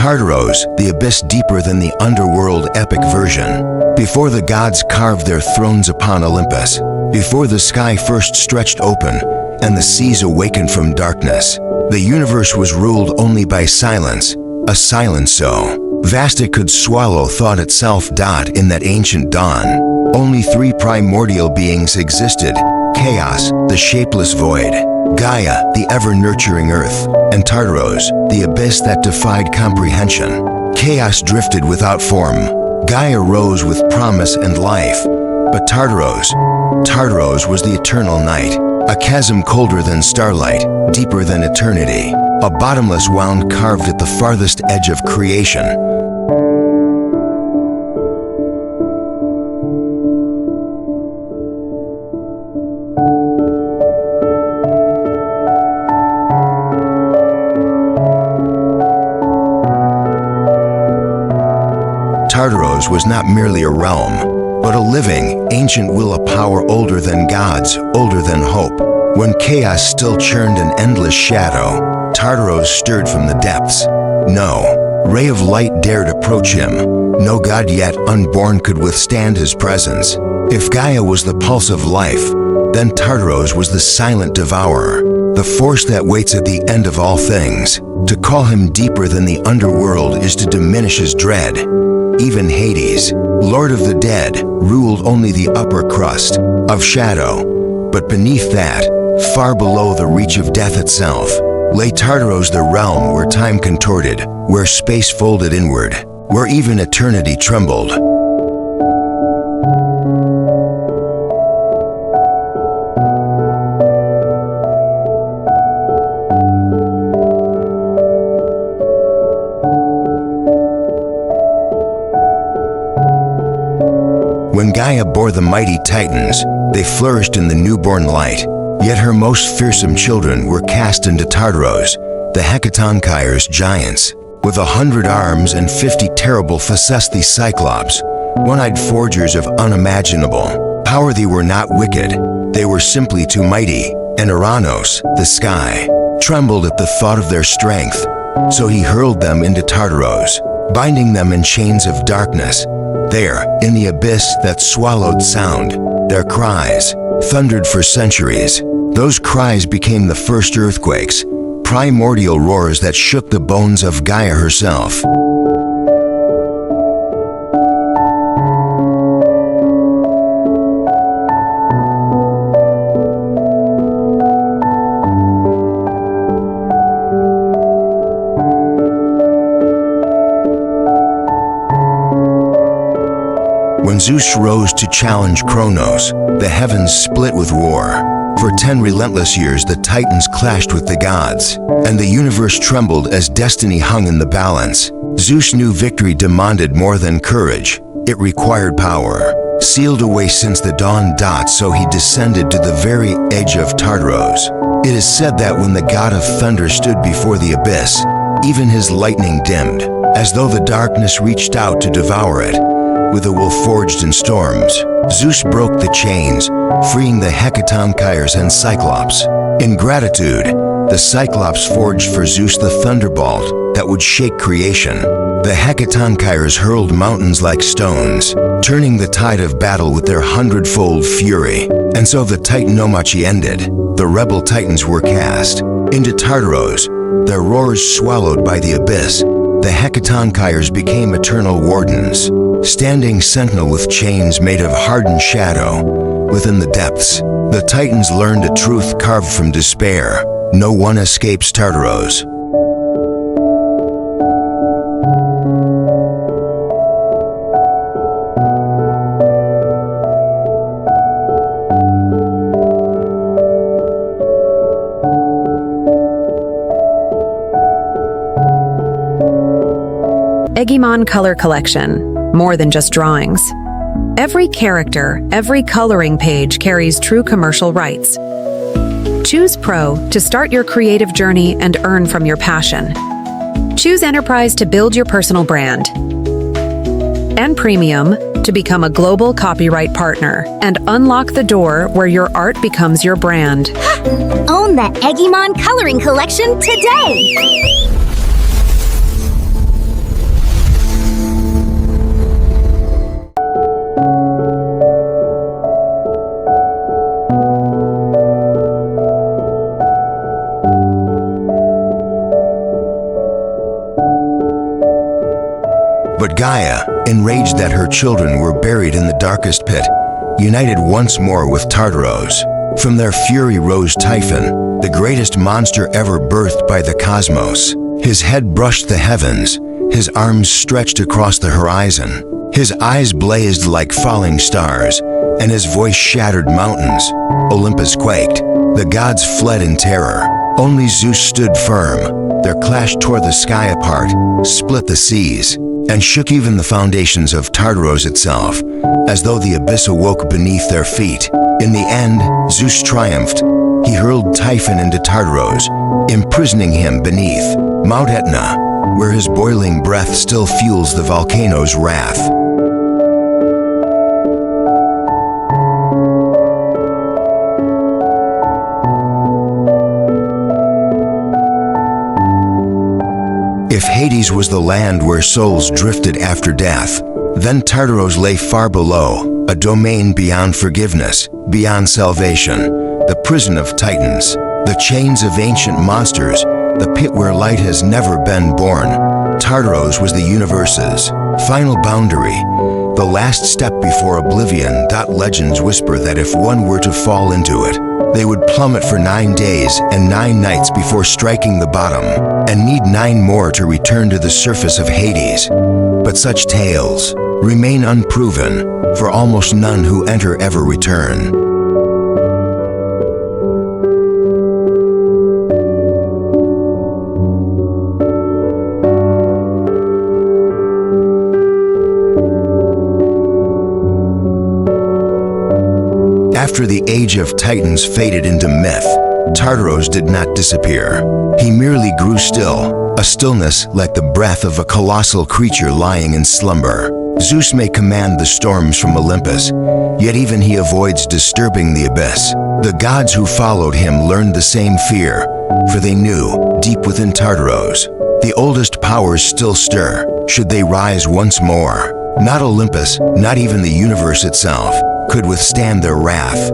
Tartaros, the abyss deeper than the underworld epic version. Before the gods carved their thrones upon Olympus, before the sky first stretched open and the seas awakened from darkness, the universe was ruled only by silence, a silence so vast it could swallow thought itself. In that ancient dawn, only three primordial beings existed: chaos, the shapeless void; Gaia, the ever-nurturing earth; and Tartaros, the abyss that defied comprehension. Chaos drifted without form. Gaia rose with promise and life. But Tartaros was the eternal night, a chasm colder than starlight, deeper than eternity, a bottomless wound carved at the farthest edge of creation. Tartaros was not merely a realm, but a living, ancient will, a power older than gods, older than hope. When chaos still churned an endless shadow, Tartaros stirred from the depths. No ray of light dared approach him. No god yet unborn could withstand his presence. If Gaia was the pulse of life, then Tartaros was the silent devourer, the force that waits at the end of all things. To call him deeper than the underworld is to diminish his dread. Even Hades, Lord of the Dead, ruled only the upper crust of shadow. But beneath that, far below the reach of death itself, lay Tartaros, the realm where time contorted, where space folded inward, where even eternity trembled. When Gaia bore the mighty Titans, they flourished in the newborn light. Yet her most fearsome children were cast into Tartaros, the Hekatonkheires giants. With 100 arms and 50 terrible facets, the Cyclopes, one-eyed forgers of unimaginable power. They were not wicked, they were simply too mighty. And Uranus, the sky, trembled at the thought of their strength. So he hurled them into Tartaros, binding them in chains of darkness. There, in the abyss that swallowed sound, their cries thundered for centuries. Those cries became the first earthquakes, primordial roars that shook the bones of Gaia herself. When Zeus rose to challenge Kronos, the heavens split with war. For 10 relentless years the Titans clashed with the gods, and the universe trembled as destiny hung in the balance. Zeus knew victory demanded more than courage. It required power, sealed away since the dawn. So he descended to the very edge of Tartaros. It is said that when the god of thunder stood before the abyss, even his lightning dimmed, as though the darkness reached out to devour it. With a will forged in storms, Zeus broke the chains, freeing the Hekatonkheires and Cyclopes. In gratitude, the Cyclopes forged for Zeus the thunderbolt that would shake creation. The Hekatonkheires hurled mountains like stones, turning the tide of battle with their 100-fold fury. And so the Titanomachi ended. The rebel Titans were cast into Tartaros, their roars swallowed by the abyss. The Hekatonkheires became eternal wardens, standing sentinel with chains made of hardened shadow. Within the depths, the Titans learned a truth carved from despair: no one escapes Tartaros. Egimon Color Collection. More than just drawings. Every character, every coloring page carries true commercial rights. Choose Pro to start your creative journey and earn from your passion. Choose Enterprise to build your personal brand. And Premium to become a global copyright partner and unlock the door where your art becomes your brand. Own the Egimon Coloring Collection today! But Gaia, enraged that her children were buried in the darkest pit, united once more with Tartaros. From their fury rose Typhon, the greatest monster ever birthed by the cosmos. His head brushed the heavens, his arms stretched across the horizon. His eyes blazed like falling stars, and his voice shattered mountains. Olympus quaked. The gods fled in terror. Only Zeus stood firm. Their clash tore the sky apart, split the seas, and shook even the foundations of Tartaros itself, as though the abyss awoke beneath their feet. In the end, Zeus triumphed. He hurled Typhon into Tartaros, imprisoning him beneath Mount Etna, where his boiling breath still fuels the volcano's wrath. If Hades was the land where souls drifted after death, then Tartaros lay far below, a domain beyond forgiveness, beyond salvation, the prison of titans, the chains of ancient monsters, the pit where light has never been born. Tartaros was the universe's final boundary, the last step before oblivion. Legends whisper that if one were to fall into it, they would plummet for 9 days and 9 nights before striking the bottom, and need 9 more to return to the surface of Hades. But such tales remain unproven, for almost none who enter ever return. After the age of Titans faded into myth, Tartaros did not disappear. He merely grew still, a stillness like the breath of a colossal creature lying in slumber. Zeus may command the storms from Olympus, yet even he avoids disturbing the abyss. The gods who followed him learned the same fear, for they knew, deep within Tartaros, the oldest powers still stir, should they rise once more. Not Olympus, not even the universe itself, could withstand their wrath.